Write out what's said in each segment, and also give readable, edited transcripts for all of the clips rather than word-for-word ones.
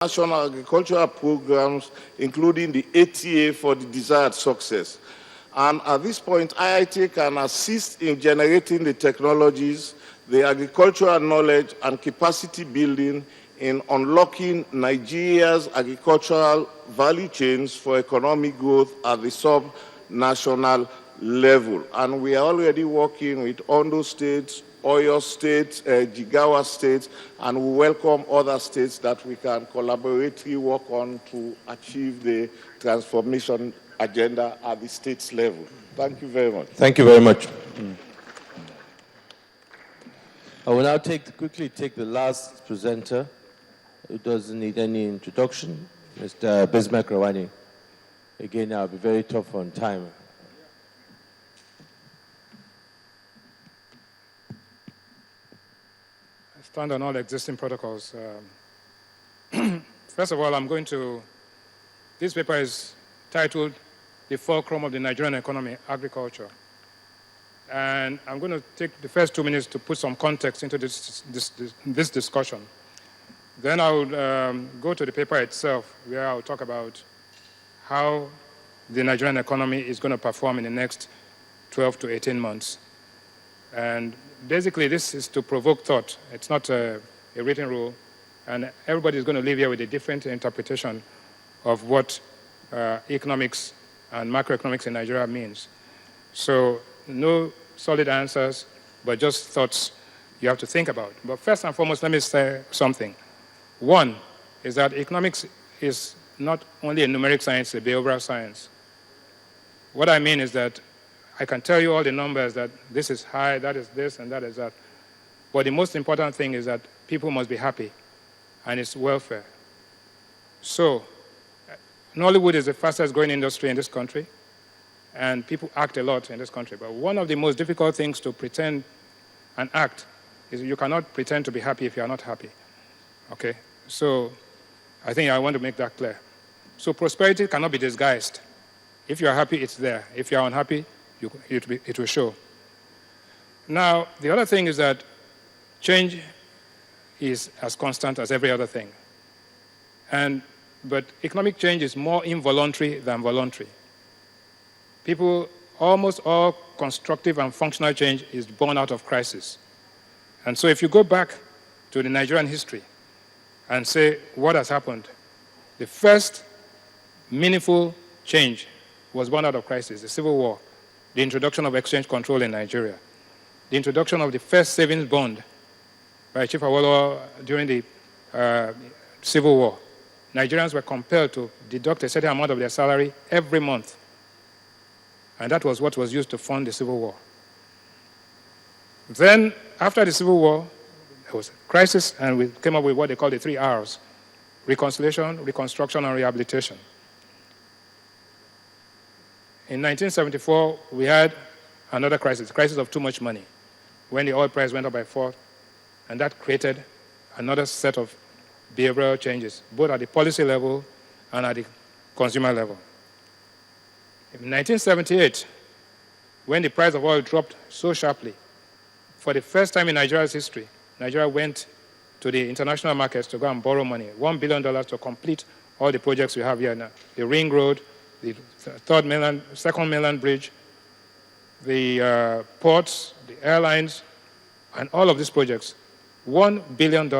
national agricultural programs, including the ATA for the desired success. And at this point, IIT can assist in generating the technologies, the agricultural knowledge, and capacity building in unlocking Nigeria's agricultural value chains for economic growth at the sub-national level. And we are already working with Ondo State, Oyo State, Jigawa State, and we welcome other states that we can collaboratively work on to achieve the transformation agenda at the states level. Thank you very much. Thank you very much. I will now quickly take the last presenter, who doesn't need any introduction, Mr. Bismarck Rawani. Again, I'll be very tough on time. I stand on all existing protocols. First of all, this paper is titled The Fulcrum of the Nigerian Economy, Agriculture. And I'm going to take the first 2 minutes to put some context into this discussion. Then I'll go to the paper itself, where I'll talk about how the Nigerian economy is going to perform in the next 12 to 18 months. And basically, this is to provoke thought. It's not a written rule. And everybody is going to leave here with a different interpretation of what economics and macroeconomics in Nigeria means. So no solid answers, but just thoughts you have to think about. But first and foremost, let me say something. One is that economics is not only a numeric science, a behavioral science. What I mean is that I can tell you all the numbers that this is high, that is this, and that is that. But the most important thing is that people must be happy, and it's welfare. So, Nollywood is the fastest growing industry in this country, and people act a lot in this country. But one of the most difficult things to pretend and act is you cannot pretend to be happy if you are not happy. Okay? So, I think I want to make that clear. So, prosperity cannot be disguised. If you are happy, it's there. If you are unhappy, it will show. Now, the other thing is that change is as constant as every other thing. But economic change is more involuntary than voluntary. Almost all constructive and functional change is born out of crisis. And so if you go back to the Nigerian history and say what has happened, the first meaningful change was born out of crisis, the Civil War, the introduction of exchange control in Nigeria, the introduction of the first savings bond by Chief Awolowo during the Civil War. Nigerians were compelled to deduct a certain amount of their salary every month. And that was what was used to fund the Civil War. Then, after the Civil War, there was a crisis, and we came up with what they call the 3 R's: reconciliation, reconstruction, and rehabilitation. In 1974, we had another crisis, the crisis of too much money, when the oil price went up by 4, and that created another set of behavioral changes, both at the policy level and at the consumer level. In 1978, when the price of oil dropped so sharply, for the first time in Nigeria's history, Nigeria went to the international markets to go and borrow money, $1 billion to complete all the projects we have here now. The Ring Road, the second mainland bridge, the ports, the airlines, and all of these projects. $1 billion.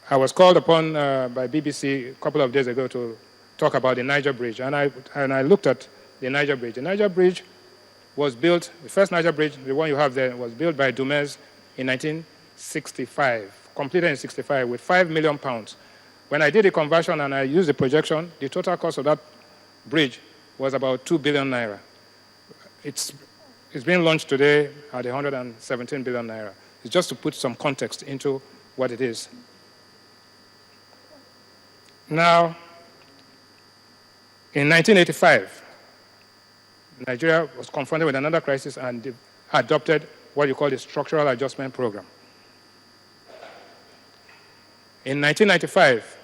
I was called upon by BBC a couple of days ago to talk about the Niger Bridge, and I looked at the Niger Bridge. The Niger Bridge was built, the first Niger Bridge, the one you have there, was built by Dumez in 1965, completed in 65 with £5 million. When I did the conversion and I used the projection, the total cost of that bridge was about 2 billion naira. It's being launched today at 117 billion naira. It's just to put some context into what it is. Now, in 1985, Nigeria was confronted with another crisis and adopted what you call the Structural Adjustment Program. In 1995,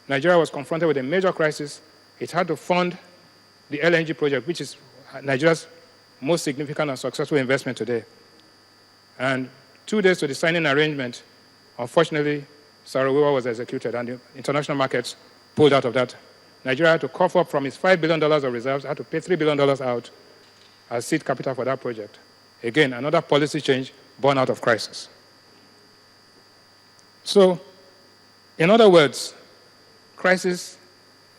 Nigeria was confronted with a major crisis. It had to fund the LNG project, which is Nigeria's most significant and successful investment today. And 2 days to the signing arrangement, unfortunately, Sarajevo was executed and the international markets pulled out of that. Nigeria had to cough up from its $5 billion of reserves, had to pay $3 billion out as seed capital for that project. Again, another policy change born out of crisis. So, in other words, crisis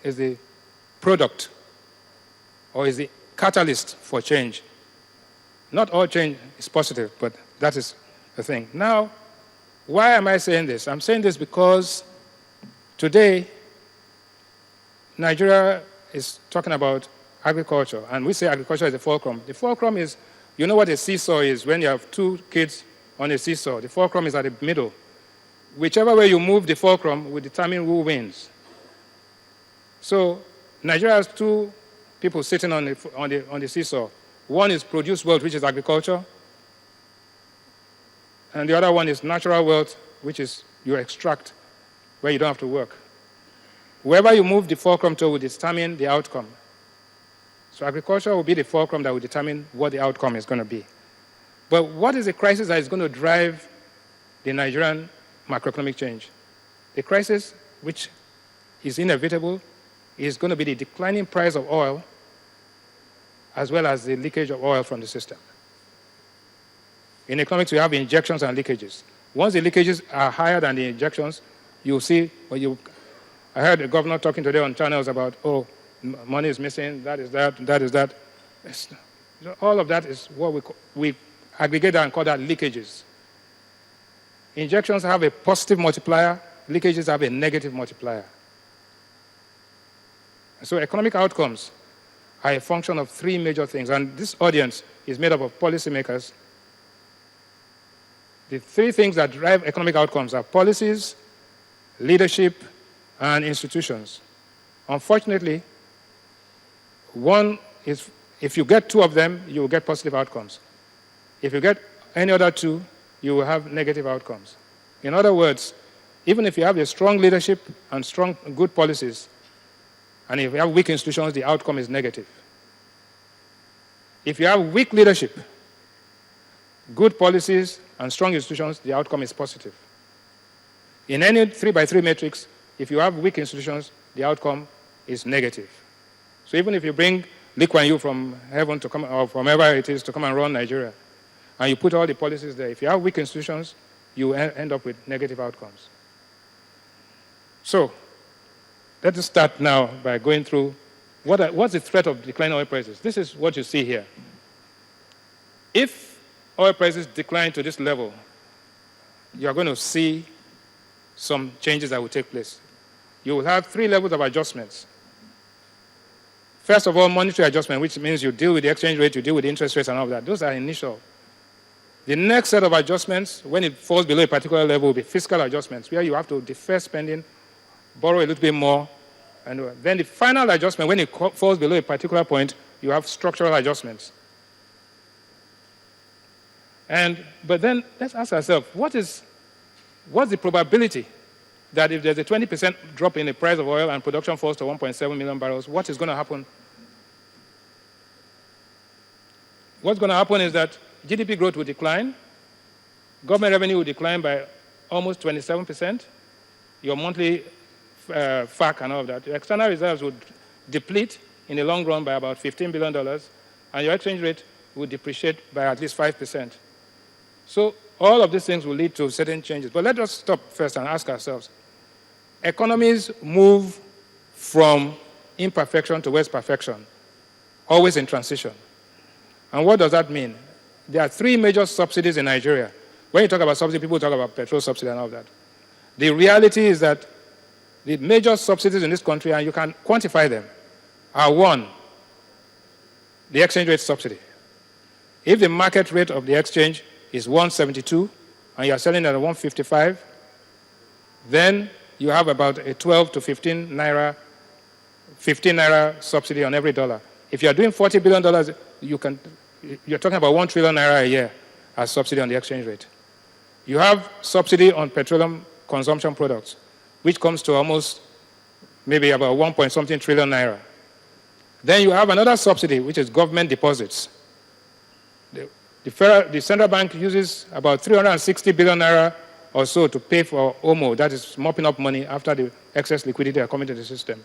is the product or is the catalyst for change. Not all change is positive, but that is the thing. Now, why am I saying this? I'm saying this because today, Nigeria is talking about agriculture, and we say agriculture is the fulcrum. The fulcrum is, you know what a seesaw is when you have two kids on a seesaw. The fulcrum is at the middle. Whichever way you move the fulcrum will determine who wins. So Nigeria has two people sitting on the seesaw. One is produce wealth, which is agriculture, and the other one is natural wealth, which is you extract where you don't have to work. Wherever you move the fulcrum to will determine the outcome. So agriculture will be the fulcrum that will determine what the outcome is going to be. But what is the crisis that is going to drive the Nigerian macroeconomic change? The crisis, which is inevitable, is going to be the declining price of oil as well as the leakage of oil from the system. In economics, we have injections and leakages. Once the leakages are higher than the injections, you'll see, I heard the governor talking today on channels about, oh, money is missing, that is that, that is that. All of that is what we aggregate and call that leakages. Injections have a positive multiplier, leakages have a negative multiplier. So economic outcomes are a function of three major things, and this audience is made up of policymakers. The three things that drive economic outcomes are policies, leadership, and institutions. Unfortunately, one is, if you get two of them, you will get positive outcomes. If you get any other two, you will have negative outcomes. In other words, even if you have a strong leadership and strong, good policies, and if you have weak institutions, the outcome is negative. If you have weak leadership, good policies, and strong institutions, the outcome is positive. In any 3x3 matrix, if you have weak institutions, the outcome is negative. So even if you bring Lee Kuan Yew from heaven to come, or from wherever it is, to come and run Nigeria, and you put all the policies there, if you have weak institutions, you end up with negative outcomes. So let us start now by going through what's the threat of declining oil prices. This is what you see here. If oil prices decline to this level, you are going to see some changes that will take place. You will have three levels of adjustments. First of all, monetary adjustment, which means you deal with the exchange rate, you deal with the interest rates and all of that. Those are initial. The next set of adjustments, when it falls below a particular level, will be fiscal adjustments, where you have to defer spending, borrow a little bit more, and then the final adjustment, when it falls below a particular point, you have structural adjustments. But then let's ask ourselves, what's the probability that if there's a 20% drop in the price of oil and production falls to 1.7 million barrels, what is going to happen? What's going to happen is that GDP growth will decline, government revenue will decline by almost 27%, your monthly FAC and all of that. Your external reserves would deplete in the long run by about $15 billion, and your exchange rate will depreciate by at least 5%. So all of these things will lead to certain changes. But let us stop first and ask ourselves, economies move from imperfection towards perfection, always in transition. And what does that mean? There are three major subsidies in Nigeria. When you talk about subsidy, people talk about petrol subsidy and all that. The reality is that the major subsidies in this country, and you can quantify them, are one, the exchange rate subsidy. If the market rate of the exchange is 172 and you're selling at 155, then you have about a 12 to 15 naira subsidy on every dollar. If you're doing $40 billion, you're talking about 1 trillion naira a year as subsidy on the exchange rate. You have subsidy on petroleum consumption products, which comes to almost maybe about 1.something trillion naira. Then you have another subsidy, which is government deposits. The central bank uses about 360 billion naira or so to pay for OMO, that is mopping up money after the excess liquidity are coming to the system.